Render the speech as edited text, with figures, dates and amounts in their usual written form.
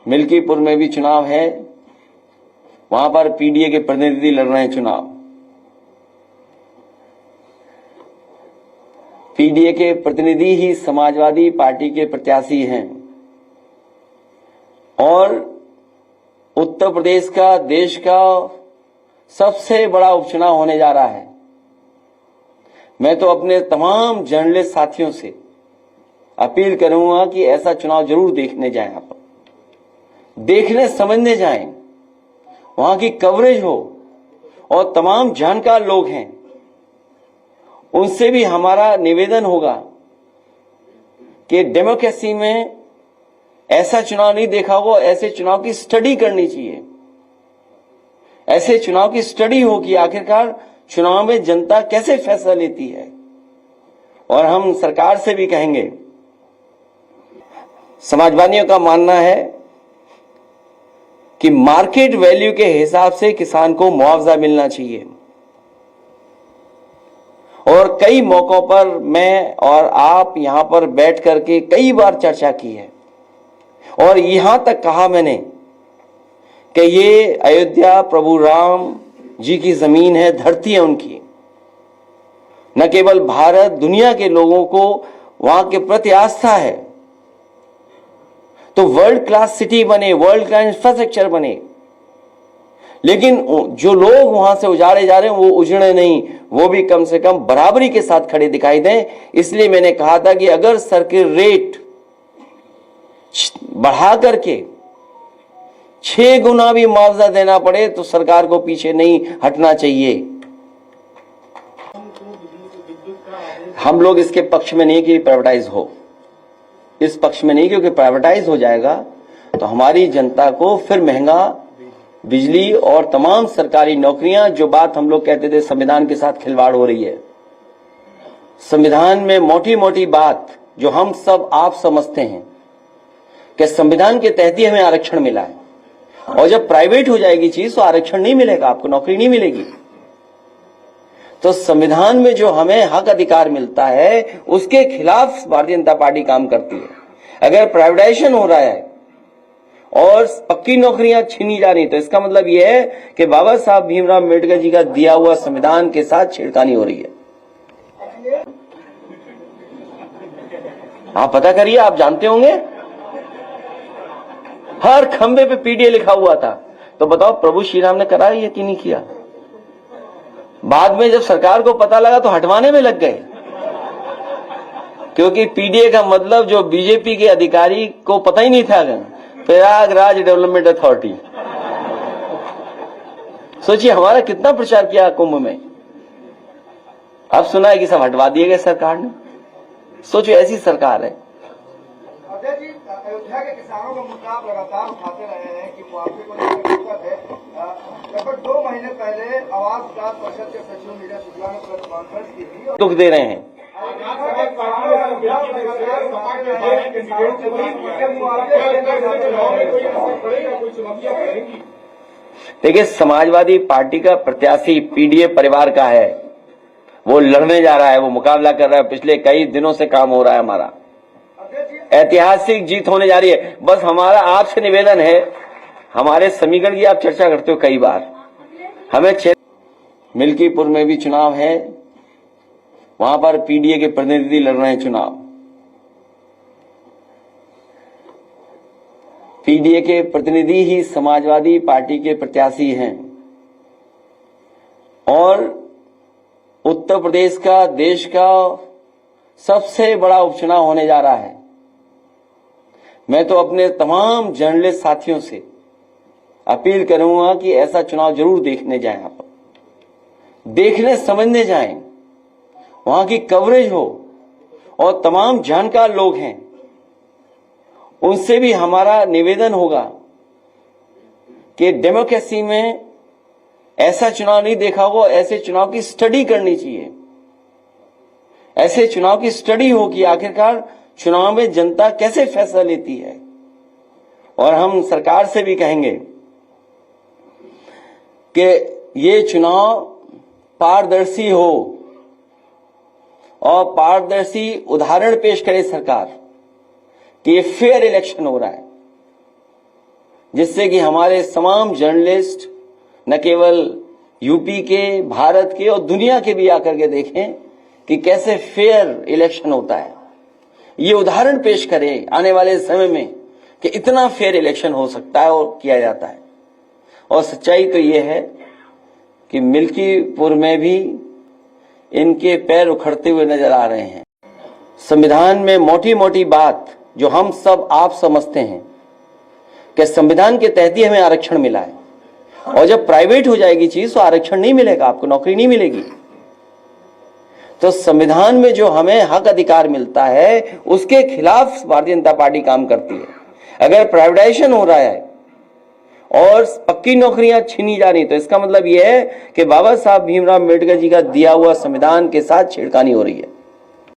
मिल्कीपुर में भी चुनाव है, वहां पर पीडीए के प्रतिनिधि लड़ रहे हैं चुनाव। पीडीए के प्रतिनिधि ही समाजवादी पार्टी के प्रत्याशी हैं और उत्तर प्रदेश का, देश का सबसे बड़ा उपचुनाव होने जा रहा है। मैं तो अपने तमाम जर्नलिस्ट साथियों से अपील करूंगा कि ऐसा चुनाव जरूर देखने जाएं, आप देखने समझने जाएं, वहां की कवरेज हो और तमाम जानकार लोग हैं उनसे भी हमारा निवेदन होगा कि डेमोक्रेसी में ऐसा चुनाव नहीं देखा होगा, ऐसे चुनाव की स्टडी करनी चाहिए। ऐसे चुनाव की स्टडी हो कि आखिरकार चुनाव में जनता कैसे फैसला लेती है। और हम सरकार से भी कहेंगे, समाजवादियों का मानना है कि मार्केट वैल्यू के हिसाब से किसान को मुआवजा मिलना चाहिए। और कई मौकों पर मैं और आप यहां पर बैठ करके कई बार चर्चा की है और यहां तक कहा मैंने कि ये अयोध्या प्रभु राम जी की जमीन है, धरती है उनकी। न केवल भारत, दुनिया के लोगों को वहां के प्रति आस्था है। तो वर्ल्ड क्लास सिटी बने, वर्ल्ड क्लास इंफ्रास्ट्रक्चर बने, लेकिन जो लोग वहां से उजाड़े जा रहे हैं वो उजड़े नहीं, वो भी कम से कम बराबरी के साथ खड़े दिखाई दें। इसलिए मैंने कहा था कि अगर सर्किल रेट बढ़ा करके 6 गुना भी मुआवजा देना पड़े तो सरकार को पीछे नहीं हटना चाहिए। हम लोग इसके पक्ष में नहीं कि प्राइवेटाइज हो, इस पक्ष में नहीं, क्योंकि प्राइवेटाइज हो जाएगा तो हमारी जनता को फिर महंगा बिजली और तमाम सरकारी नौकरियां, जो बात हम लोग कहते थे संविधान के साथ खिलवाड़ हो रही है। संविधान में मोटी मोटी बात जो हम सब आप समझते हैं कि संविधान के तहत ही हमें आरक्षण मिला है, और जब प्राइवेट हो जाएगी चीज तो आरक्षण नहीं मिलेगा, आपको नौकरी नहीं मिलेगी। तो संविधान में जो हमें हक अधिकार मिलता है उसके खिलाफ भारतीय जनता पार्टी काम करती है। अगर प्राइवेटाइजेशन हो रहा है और पक्की नौकरियां छीनी जा रही तो इसका मतलब यह है कि बाबा साहब भीमराव अम्बेडकर जी का दिया हुआ संविधान के साथ छेड़खानी हो रही है। आप पता करिए, आप जानते होंगे हर खंबे पे पीडीए लिखा हुआ था। तो बताओ प्रभु श्री राम ने करा ये कि नहीं किया? बाद में जब सरकार को पता लगा तो हटवाने में लग गए, क्योंकि पीडीए का मतलब जो बीजेपी के अधिकारी को पता ही नहीं था, प्रयागराज डेवलपमेंट अथॉरिटी। सोचिए हमारा कितना प्रचार किया कुंभ में, अब सुना है कि सब हटवा दिए गए सरकार ने। सोचो ऐसी सरकार है। अयोध्या के किसानों का मुद्दा आप लगातार उठाते रहे हैं कि मुआवजे को लेकर दिक्कत है। लगभग 2 महीने पहले आवास विकास परिषद के सचिव नीरज शुक्ला ने प्रेस कॉन्फ्रेंस की थी, दुख दे रहे हैं। देखिए, समाजवादी पार्टी का प्रत्याशी पीडीए परिवार का है, वो लड़ने जा रहा है, वो मुकाबला कर रहा है। पिछले कई दिनों से काम हो रहा है, हमारा ऐतिहासिक जीत होने जा रही है। बस हमारा आपसे निवेदन है, हमारे समीकरण की आप चर्चा करते हो कई बार, हमें मिल्कीपुर में भी चुनाव है, वहां पर पीडीए के प्रतिनिधि लड़ रहे हैं चुनाव। पीडीए के प्रतिनिधि ही समाजवादी पार्टी के प्रत्याशी हैं और उत्तर प्रदेश का, देश का सबसे बड़ा उपचुनाव होने जा रहा है। मैं तो अपने तमाम जर्नलिस्ट साथियों से अपील करूंगा कि ऐसा चुनाव जरूर देखने जाएं, आप देखने समझने जाएं, वहां की कवरेज हो और तमाम जानकार लोग हैं उनसे भी हमारा निवेदन होगा कि डेमोक्रेसी में ऐसा चुनाव नहीं देखा होगा, ऐसे चुनाव की स्टडी करनी चाहिए। ऐसे चुनाव की स्टडी हो कि आखिरकार चुनाव में जनता कैसे फैसला लेती है। और हम सरकार से भी कहेंगे कि ये चुनाव पारदर्शी हो और पारदर्शी उदाहरण पेश करे सरकार कि ये फेयर इलेक्शन हो रहा है। जिससे कि हमारे तमाम जर्नलिस्ट न केवल यूपी के, भारत के और दुनिया के भी आकर के देखें कि कैसे फेयर इलेक्शन होता है। ये उदाहरण पेश करें आने वाले समय में कि इतना फेयर इलेक्शन हो सकता है और किया जाता है। और सच्चाई तो ये है कि मिल्कीपुर में भी इनके पैर उखड़ते हुए नजर आ रहे हैं। संविधान में मोटी मोटी बात जो हम सब आप समझते हैं कि संविधान के तहत ही हमें आरक्षण मिला है, और जब प्राइवेट हो जाएगी चीज तो आरक्षण नहीं मिलेगा, आपको नौकरी नहीं मिलेगी। तो संविधान में जो हमें हक अधिकार मिलता है उसके खिलाफ भारतीय जनता पार्टी काम करती है। अगर प्राइवेटाइजेशन हो रहा है और पक्की नौकरियां छीनी जा रही तो इसका मतलब यह है कि बाबा साहब भीमराव अम्बेडकर जी का दिया हुआ संविधान के साथ छेड़खानी हो रही है।